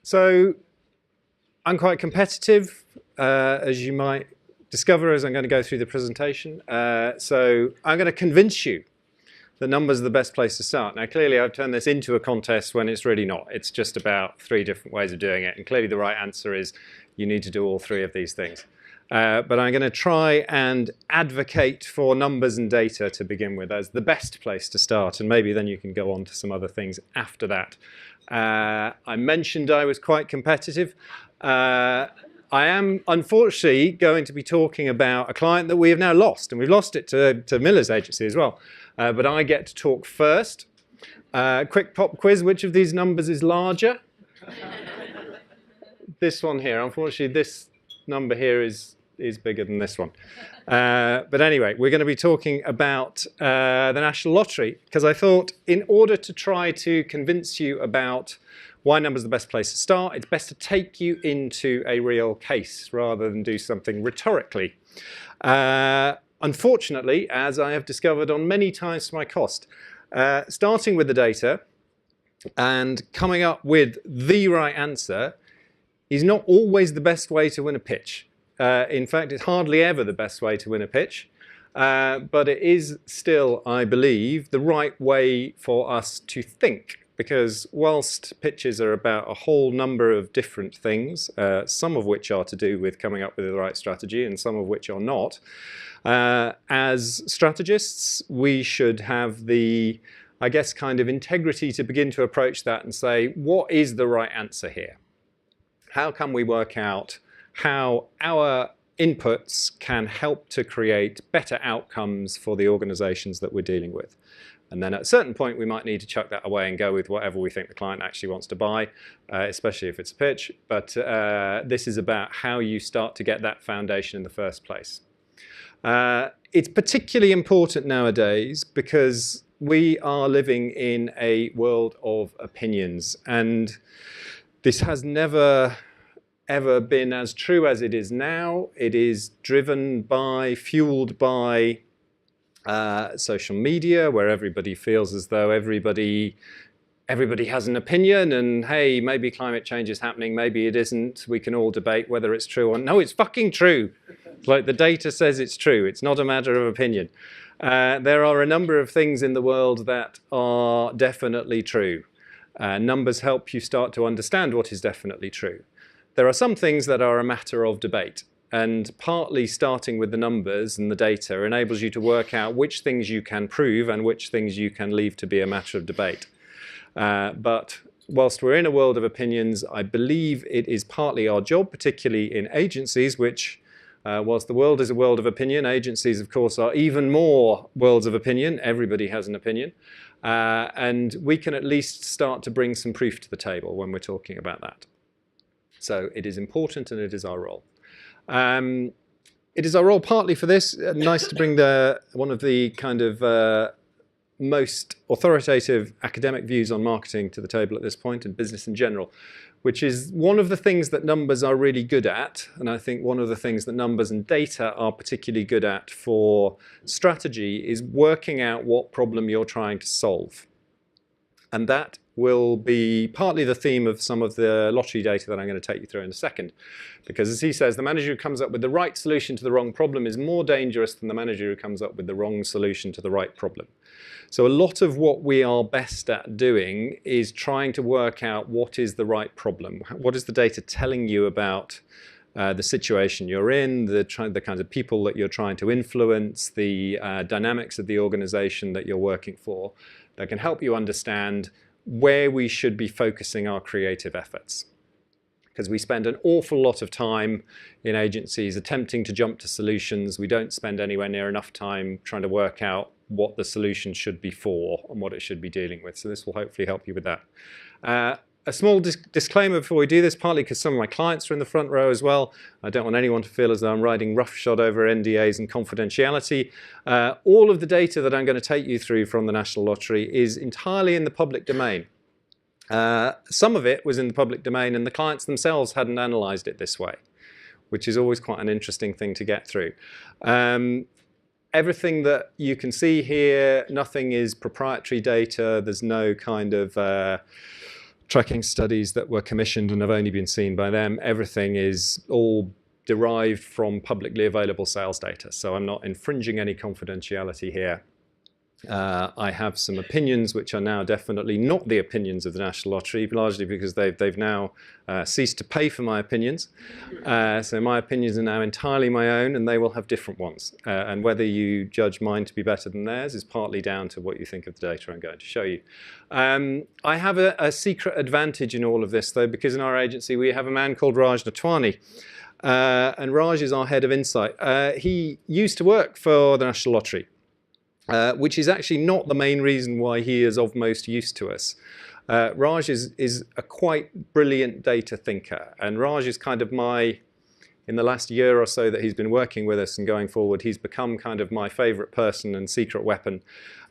So I'm quite competitive, as you might discover as I'm going to go through the presentation. So I'm going to convince you that numbers are the best place to start. Now, clearly, I've turned this into a contest when it's really not. It's just about 3 different ways of doing it. And clearly, the right answer is you need to do all 3 of these things. But I'm going to try and advocate for numbers and data to begin with as the best place to start. And maybe then you can go on to some other things after that. I mentioned I was quite competitive. I am, unfortunately, going to be talking about a client that we have now lost. And we've lost it to Miller's agency as well. But I get to talk first. Quick pop quiz, which of these numbers is larger? This one here. Unfortunately, this number here is bigger than this one. But anyway, we're going to be talking about the National Lottery, because I thought in order to try to convince you about why numbers are the best place to start, it's best to take you into a real case rather than do something rhetorically. Unfortunately, as I have discovered on many times to my cost, starting with the data and coming up with the right answer is not always the best way to win a pitch. In fact, it's hardly ever the best way to win a pitch. But it is still, I believe, the right way for us to think. Because whilst pitches are about a whole number of different things, some of which are to do with coming up with the right strategy and some of which are not, as strategists, we should have the, I guess, kind of integrity to begin to approach that and say, what is the right answer here? How can we work out how our inputs can help to create better outcomes for the organizations that we're dealing with? And then at a certain point, we might need to chuck that away and go with whatever we think the client actually wants to buy, especially if it's a pitch. But this is about how you start to get that foundation in the first place. It's particularly important nowadays because we are living in a world of opinions. And this has never ever been as true as it is now. It is driven by, fueled by social media, where everybody feels as though everybody has an opinion, and hey, maybe climate change is happening, maybe it isn't. We can all debate whether it's true or no, it's fucking true. Like the data says it's true. It's not a matter of opinion. There are a number of things in the world that are definitely true. Numbers help you start to understand what is definitely true. There are some things that are a matter of debate. And partly starting with the numbers and the data enables you to work out which things you can prove and which things you can leave to be a matter of debate. But whilst we're in a world of opinions, I believe it is partly our job, particularly in agencies, which, whilst the world is a world of opinion, agencies, of course, are even more worlds of opinion. Everybody has an opinion. And we can at least start to bring some proof to the table when we're talking about that. So it is important and it is our role. It is our role partly for this. Nice to bring one of the kind of most authoritative academic views on marketing to the table at this point, and business in general, which is one of the things that numbers are really good at. And I think one of the things that numbers and data are particularly good at for strategy is working out what problem you're trying to solve. And that will be partly the theme of some of the lottery data that I'm going to take you through in a second. Because as he says, the manager who comes up with the right solution to the wrong problem is more dangerous than the manager who comes up with the wrong solution to the right problem. So a lot of what we are best at doing is trying to work out what is the right problem. What is the data telling you about the situation you're in, the kinds of people that you're trying to influence, the dynamics of the organization that you're working for, that can help you understand where we should be focusing our creative efforts. Because we spend an awful lot of time in agencies attempting to jump to solutions. We don't spend anywhere near enough time trying to work out what the solution should be for and what it should be dealing with. So this will hopefully help you with that. A small disclaimer before we do this, partly because some of my clients are in the front row as well. I don't want anyone to feel as though I'm riding roughshod over NDAs and confidentiality. All of the data that I'm going to take you through from the National Lottery is entirely in the public domain. Some of it was in the public domain and the clients themselves hadn't analysed it this way, which is always quite an interesting thing to get through. Everything that you can see here, nothing is proprietary data. There's no kind of tracking studies that were commissioned and have only been seen by them. Everything is all derived from publicly available sales data. So I'm not infringing any confidentiality here. I have some opinions which are now definitely not the opinions of the National Lottery, largely because they've now ceased to pay for my opinions. So my opinions are now entirely my own, and they will have different ones. And whether you judge mine to be better than theirs is partly down to what you think of the data I'm going to show you. I have a secret advantage in all of this, though, because in our agency we have a man called Raj Natwani. And Raj is our head of insight. He used to work for the National Lottery. Which is actually not the main reason why he is of most use to us. Raj is a quite brilliant data thinker, and Raj is kind of in the last year or so that he's been working with us and going forward, he's become kind of my favorite person and secret weapon.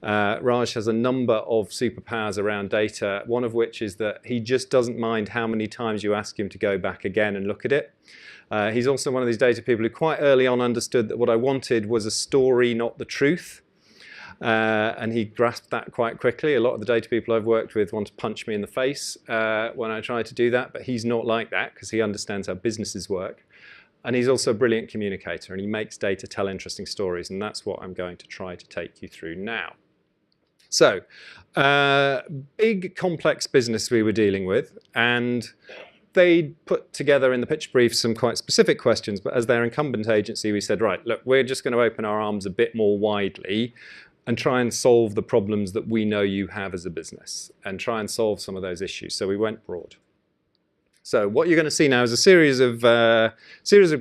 Raj has a number of superpowers around data, one of which is that he just doesn't mind how many times you ask him to go back again and look at it. He's also one of these data people who quite early on understood that what I wanted was a story, not the truth. And he grasped that quite quickly. A lot of the data people I've worked with want to punch me in the face when I try to do that, but he's not like that because he understands how businesses work. And he's also a brilliant communicator, and he makes data tell interesting stories, and that's what I'm going to try to take you through now. So, big complex business we were dealing with, and they put together in the pitch brief some quite specific questions, but as their incumbent agency, we said, right, look, we're just going to open our arms a bit more widely and try and solve the problems that we know you have as a business and try and solve some of those issues. So we went broad. So what you're going to see now is a series of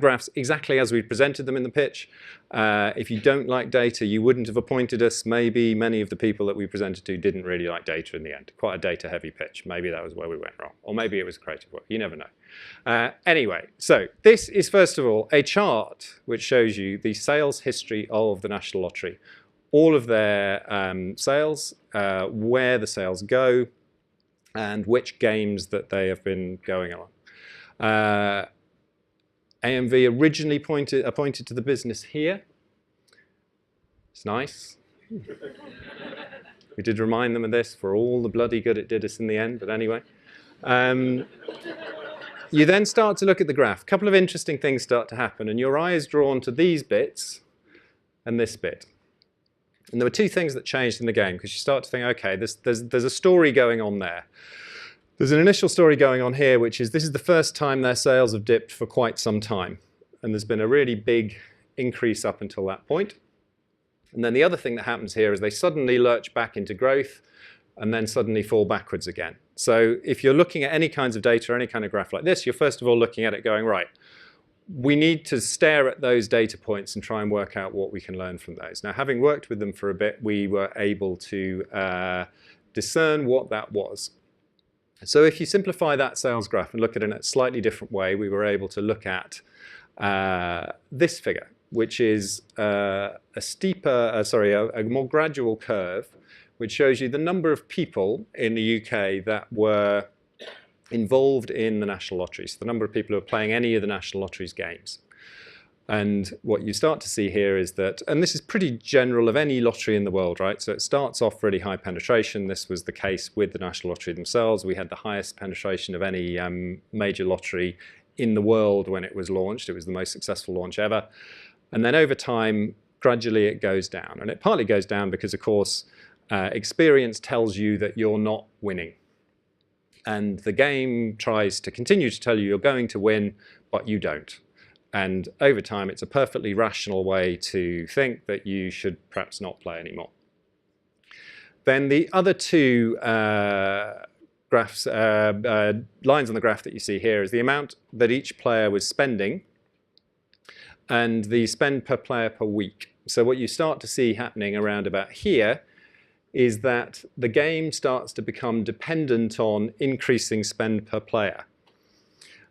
graphs exactly as we presented them in the pitch. If you don't like data, you wouldn't have appointed us. Maybe many of the people that we presented to didn't really like data in the end. Quite a data-heavy pitch. Maybe that was where we went wrong. Or maybe it was creative work. You never know. Anyway, so this is first of all a chart which shows you the sales history of the National Lottery. All of their sales, where the sales go, and which games that they have been going on. AMV originally appointed to the business here. It's nice. We did remind them of this for all the bloody good it did us in the end, but anyway. You then start to look at the graph. A couple of interesting things start to happen, and your eye is drawn to these bits and this bit. And there were two things that changed in the game, because you start to think, okay, there's a story going on there. There's an initial story going on here, which is this is the first time their sales have dipped for quite some time. And there's been a really big increase up until that point. And then the other thing that happens here is they suddenly lurch back into growth and then suddenly fall backwards again. So if you're looking at any kinds of data or any kind of graph like this, you're first of all looking at it going, right, we need to stare at those data points and try and work out what we can learn from those. Now, having worked with them for a bit, we were able to discern what that was. So if you simplify that sales graph and look at it in a slightly different way, we were able to look at this figure, which is a more gradual curve, which shows you the number of people in the UK that were involved in the National Lottery, so the number of people who are playing any of the National Lottery's games. And what you start to see here is that, and this is pretty general of any lottery in the world, right? So it starts off really high penetration. This was the case with the National Lottery themselves. We had the highest penetration of any major lottery in the world when it was launched. It was the most successful launch ever. And then over time, gradually it goes down. And it partly goes down because, of course, experience tells you that you're not winning. And the game tries to continue to tell you you're going to win, but you don't. And over time, it's a perfectly rational way to think that you should perhaps not play anymore. Then the other two graphs, lines on the graph that you see here is the amount that each player was spending and the spend per player per week. So what you start to see happening around about here is that the game starts to become dependent on increasing spend per player.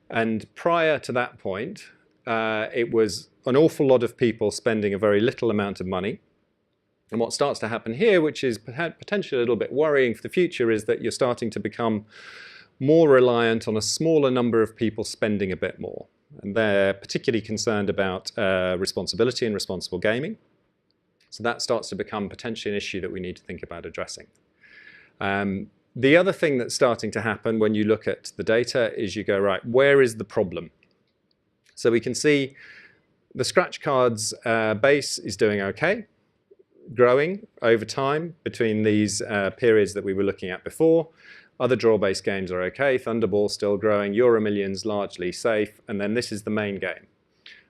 And prior to that point, it was an awful lot of people spending a very little amount of money. And what starts to happen here, which is potentially a little bit worrying for the future, is that you're starting to become more reliant on a smaller number of people spending a bit more. And they're particularly concerned about responsibility and responsible gaming. So that starts to become potentially an issue that we need to think about addressing. The other thing that's starting to happen when you look at the data is you go, right, where is the problem? So we can see the scratch cards base is doing okay, growing over time between these periods that we were looking at before. Other draw-based games are okay, Thunderball still growing, Euro Millions largely safe, and then this is the main game.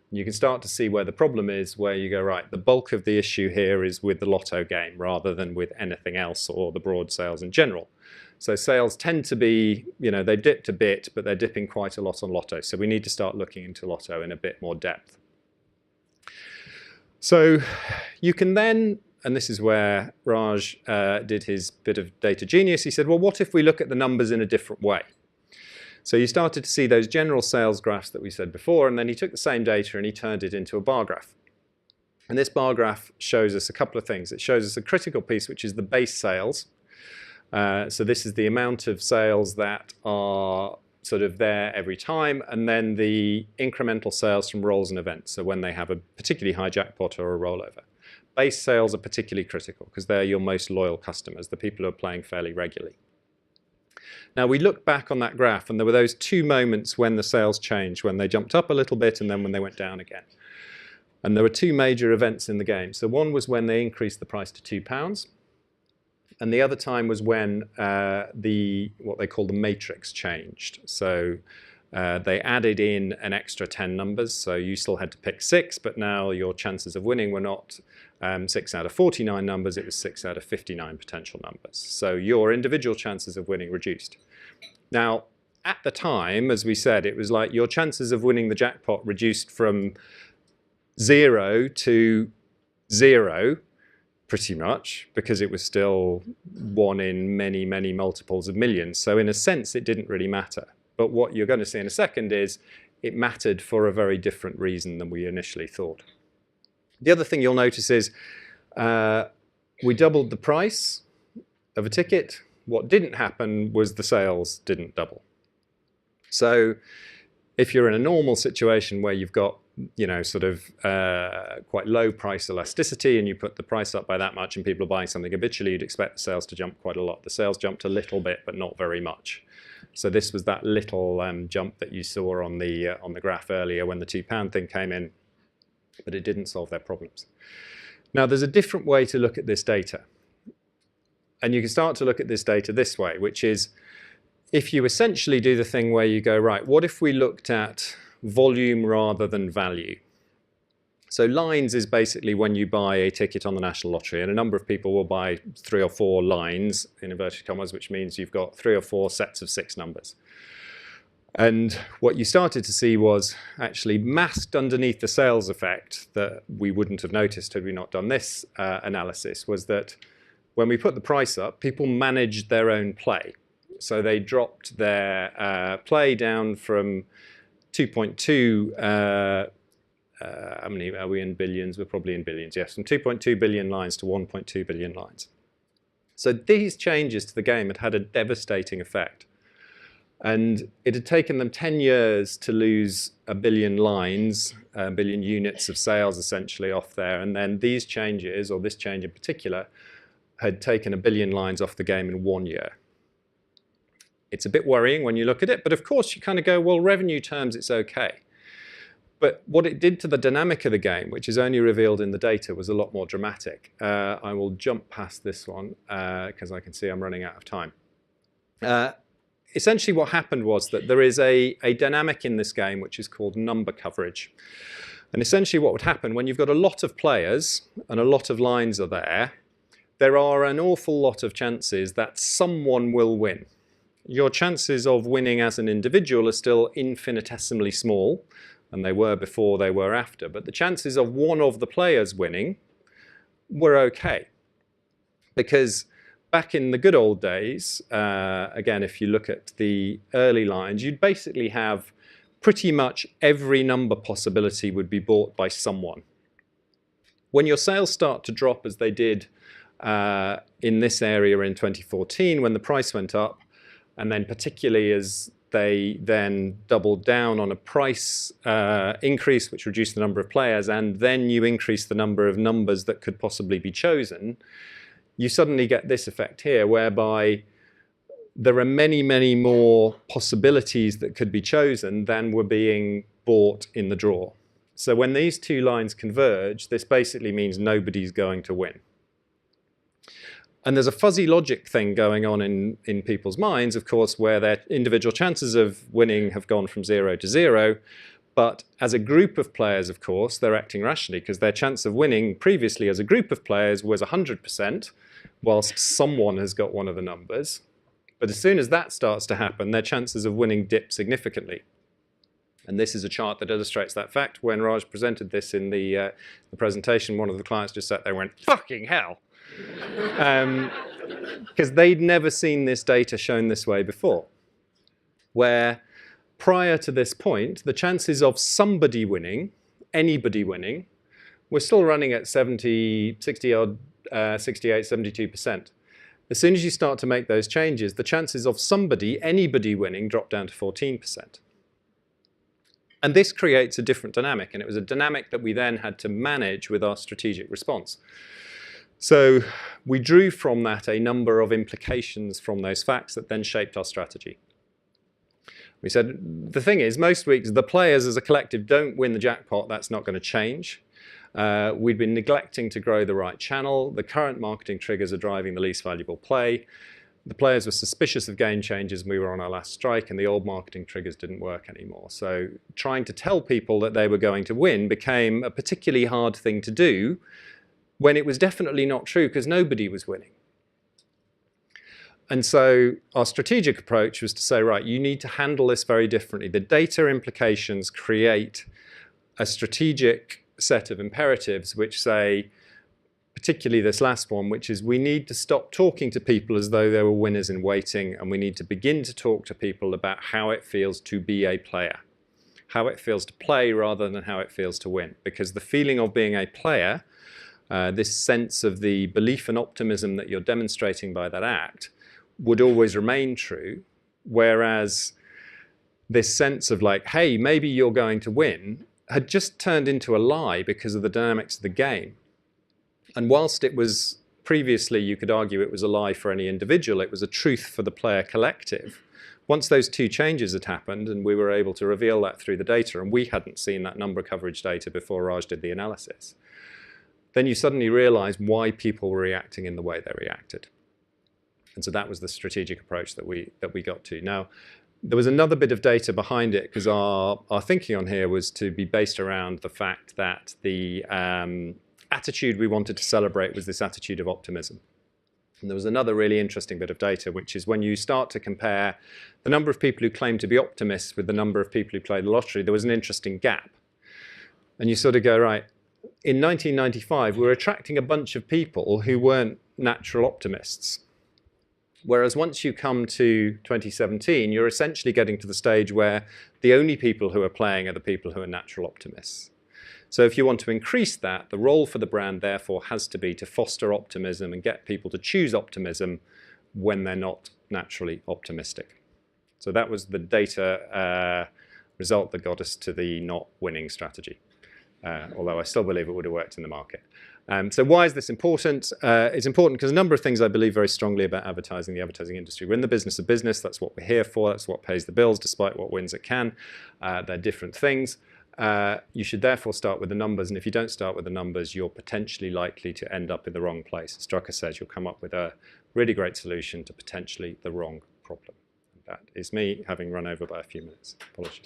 You can start to see where the problem is, where you go, right, the bulk of the issue here is with the lotto game rather than with anything else or the broad sales in general. So sales tend to be, they dipped a bit, but they're dipping quite a lot on lotto. So we need to start looking into lotto in a bit more depth. So you can then, and this is where Raj did his bit of data genius, he said, well, what if we look at the numbers in a different way? So you started to see those general sales graphs that we said before, and then he took the same data and he turned it into a bar graph. And this bar graph shows us a couple of things. It shows us a critical piece, which is the base sales. So this is the amount of sales that are sort of there every time, and then the incremental sales from rolls and events, so when they have a particularly high jackpot or a rollover. Base sales are particularly critical because they're your most loyal customers, the people who are playing fairly regularly. Now we look back on that graph and there were those two moments when the sales changed, when they jumped up a little bit and then when they went down again. And there were two major events in the game. So one was when they increased the price to £2, and the other time was when what they call the matrix changed. So they added in an extra 10 numbers, so you still had to pick 6, but now your chances of winning were not 6 out of 49 numbers, it was 6 out of 59 potential numbers. So your individual chances of winning reduced. Now, at the time, as we said, it was like your chances of winning the jackpot reduced from 0 to 0, pretty much, because it was still 1 in many, many multiples of millions. So in a sense, it didn't really matter. But what you're going to see in a second is it mattered for a very different reason than we initially thought. The other thing you'll notice is we doubled the price of a ticket. What didn't happen was the sales didn't double. So if you're in a normal situation where you've got sort of quite low price elasticity and you put the price up by that much and people are buying something habitually, you'd expect the sales to jump quite a lot. The sales jumped a little bit, but not very much. So this was that little jump that you saw on the graph earlier when the £2 thing came in, but it didn't solve their problems. Now there's a different way to look at this data. And you can start to look at this data this way, which is if you essentially do the thing where you go, right, what if we looked at volume rather than value? So lines is basically when you buy a ticket on the National Lottery, and a number of people will buy 3 or 4 lines, in inverted commas, which means you've got 3 or 4 sets of 6 numbers. And what you started to see was actually masked underneath the sales effect that we wouldn't have noticed had we not done this analysis, was that when we put the price up, people managed their own play. So they dropped their play down from 2.2, how many are we in billions? We're probably in billions, yes, from 2.2 billion lines to 1.2 billion lines. So these changes to the game had a devastating effect. And it had taken them 10 years to lose 1 billion lines, 1 billion units of sales essentially off there. And then these changes, or this change in particular, had taken 1 billion lines off the game in 1 year. It's a bit worrying when you look at it, but of course you kind of go, well, revenue terms, it's okay. But what it did to the dynamic of the game, which is only revealed in the data, was a lot more dramatic. I will jump past this one because I can see I'm running out of time. Essentially what happened was that there is a dynamic in this game which is called number coverage. And essentially what would happen when you've got a lot of players and a lot of lines are there are an awful lot of chances that someone will win. Your chances of winning as an individual are still infinitesimally small, and they were before, they were after, but the chances of one of the players winning were okay. Because back in the good old days, again, if you look at the early lines, you'd basically have pretty much every number possibility would be bought by someone. When your sales start to drop, as they did in this area in 2014, when the price went up, and then particularly as they then doubled down on a price increase, which reduced the number of players, and then you increase the number of numbers that could possibly be chosen, you suddenly get this effect here, whereby there are many, many more possibilities that could be chosen than were being bought in the draw. So when these two lines converge, this basically means nobody's going to win. And there's a fuzzy logic thing going on in people's minds, of course, where their individual chances of winning have gone from 0 to 0. But as a group of players, of course, they're acting rationally because their chance of winning previously as a group of players was 100%, whilst someone has got one of the numbers. But as soon as that starts to happen, their chances of winning dip significantly. And this is a chart that illustrates that fact. When Raj presented this in the presentation, one of the clients just sat there and went, "Fucking hell!" Because they'd never seen this data shown this way before, where prior to this point, the chances of somebody winning, anybody winning, were still running at 70, 60-odd, 68, 72%. As soon as you start to make those changes, the chances of somebody, anybody winning, drop down to 14%. And this creates a different dynamic, and it was a dynamic that we then had to manage with our strategic response. So we drew from that a number of implications from those facts that then shaped our strategy. We said, the thing is, most weeks, the players as a collective don't win the jackpot. That's not going to change. We'd been neglecting to grow the right channel. The current marketing triggers are driving the least valuable play. The players were suspicious of game changes and we were on our last strike, and the old marketing triggers didn't work anymore. So trying to tell people that they were going to win became a particularly hard thing to do when it was definitely not true because nobody was winning. And so our strategic approach was to say, right, you need to handle this very differently. The data implications create a strategic set of imperatives which say, particularly this last one, which is we need to stop talking to people as though they were winners in waiting, and we need to begin to talk to people about how it feels to be a player, how it feels to play rather than how it feels to win. Because the feeling of being a player, this sense of the belief and optimism that you're demonstrating by that act, would always remain true, whereas this sense of like, hey, maybe you're going to win, had just turned into a lie because of the dynamics of the game. And whilst it was previously, you could argue it was a lie for any individual, it was a truth for the player collective. Once those two changes had happened, and we were able to reveal that through the data, and we hadn't seen that number coverage data before Raj did the analysis, then you suddenly realize why people were reacting in the way they reacted. And so that was the strategic approach that we got to. Now, there was another bit of data behind it, because our thinking on here was to be based around the fact that the attitude we wanted to celebrate was this attitude of optimism. And there was another really interesting bit of data, which is when you start to compare the number of people who claim to be optimists with the number of people who play the lottery, there was an interesting gap. And you sort of go, right, in 1995, we were attracting a bunch of people who weren't natural optimists. Whereas once you come to 2017, you're essentially getting to the stage where the only people who are playing are the people who are natural optimists. So if you want to increase that, the role for the brand, therefore, has to be to foster optimism and get people to choose optimism when they're not naturally optimistic. So that was the data result that got us to the not winning strategy, although I still believe it would have worked in the market. So why is this important? It's important because a number of things I believe very strongly about advertising, the advertising industry. We're in the business of business. That's what we're here for. That's what pays the bills, despite what wins it can. They're different things. You should therefore start with the numbers, and if you don't start with the numbers, you're potentially likely to end up in the wrong place. As Drucker says, you'll come up with a really great solution to potentially the wrong problem. That is me having run over by a few minutes. Apologies.